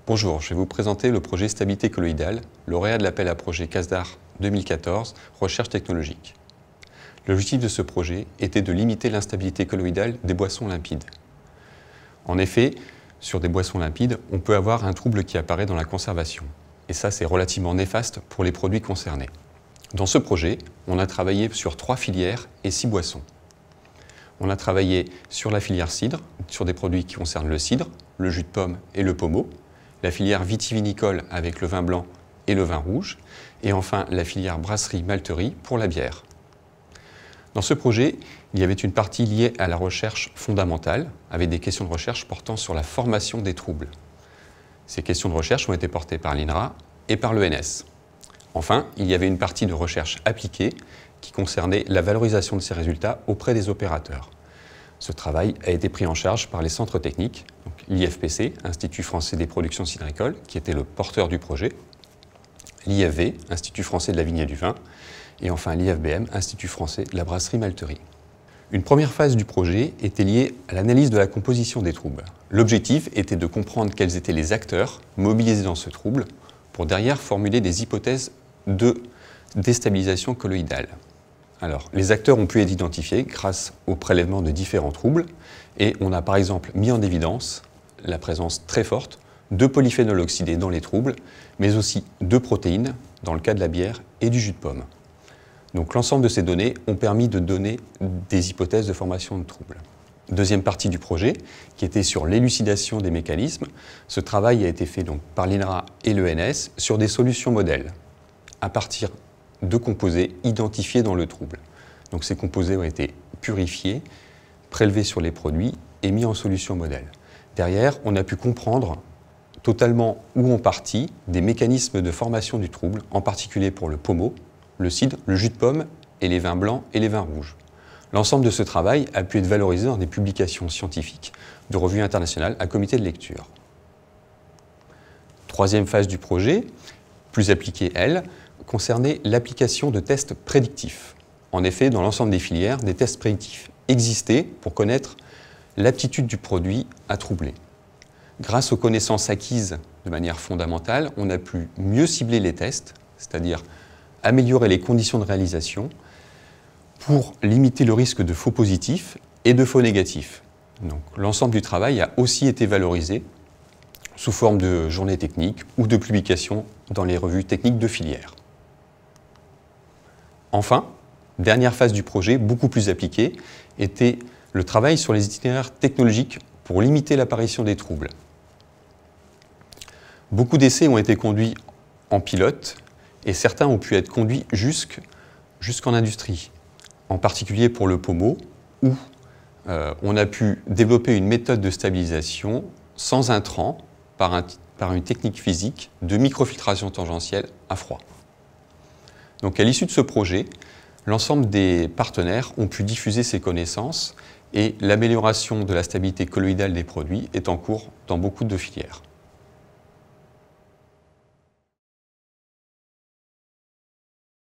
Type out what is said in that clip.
Bonjour, je vais vous présenter le projet Stabilité colloïdale, lauréat de l'appel à projet CASDAR 2014, recherche technologique. L'objectif de ce projet était de limiter l'instabilité colloïdale des boissons limpides. En effet, sur des boissons limpides, on peut avoir un trouble qui apparaît dans la conservation. Et ça, c'est relativement néfaste pour les produits concernés. Dans ce projet, on a travaillé sur 3 filières et 6 boissons. On a travaillé sur la filière cidre, sur des produits qui concernent le cidre, le jus de pomme et le pommeau, la filière vitivinicole avec le vin blanc et le vin rouge, et enfin la filière brasserie-malterie pour la bière. Dans ce projet, il y avait une partie liée à la recherche fondamentale, avec des questions de recherche portant sur la formation des troubles. Ces questions de recherche ont été portées par l'INRA et par l'ENS. Enfin, il y avait une partie de recherche appliquée qui concernait la valorisation de ces résultats auprès des opérateurs. Ce travail a été pris en charge par les centres techniques, l'IFPC, Institut français des productions cidricoles, qui était le porteur du projet, l'IFV, Institut français de la vigne et du vin, et enfin l'IFBM, Institut français de la brasserie-malterie. Une première phase du projet était liée à l'analyse de la composition des troubles. L'objectif était de comprendre quels étaient les acteurs mobilisés dans ce trouble pour derrière formuler des hypothèses de déstabilisation colloïdale. Alors, les acteurs ont pu être identifiés grâce au prélèvement de différents troubles et on a par exemple mis en évidence la présence très forte de polyphénols oxydés dans les troubles, mais aussi de protéines dans le cas de la bière et du jus de pomme. Donc l'ensemble de ces données ont permis de donner des hypothèses de formation de troubles. Deuxième partie du projet, qui était sur l'élucidation des mécanismes, ce travail a été fait donc par l'INRA et l'ENS sur des solutions modèles, à partir de composés identifiés dans le trouble. Donc ces composés ont été purifiés, prélevés sur les produits et mis en solution modèle. Derrière, on a pu comprendre totalement ou en partie des mécanismes de formation du trouble, en particulier pour le pommeau, le cidre, le jus de pomme et les vins blancs et les vins rouges. L'ensemble de ce travail a pu être valorisé dans des publications scientifiques de revues internationales à comité de lecture. Troisième phase du projet, plus appliquée, elle, concernait l'application de tests prédictifs. En effet, dans l'ensemble des filières, des tests prédictifs existaient pour connaître l'aptitude du produit à troubler. Grâce aux connaissances acquises de manière fondamentale, on a pu mieux cibler les tests, c'est-à-dire améliorer les conditions de réalisation pour limiter le risque de faux positifs et de faux négatifs. Donc, l'ensemble du travail a aussi été valorisé sous forme de journées techniques ou de publications dans les revues techniques de filière. Enfin, dernière phase du projet, beaucoup plus appliquée, était le travail sur les itinéraires technologiques pour limiter l'apparition des troubles. Beaucoup d'essais ont été conduits en pilote et certains ont pu être conduits jusqu'en industrie, en particulier pour le pommeau, où on a pu développer une méthode de stabilisation sans intrants par une technique physique de microfiltration tangentielle à froid. Donc à l'issue de ce projet, l'ensemble des partenaires ont pu diffuser ces connaissances et l'amélioration de la stabilité colloïdale des produits est en cours dans beaucoup de filières.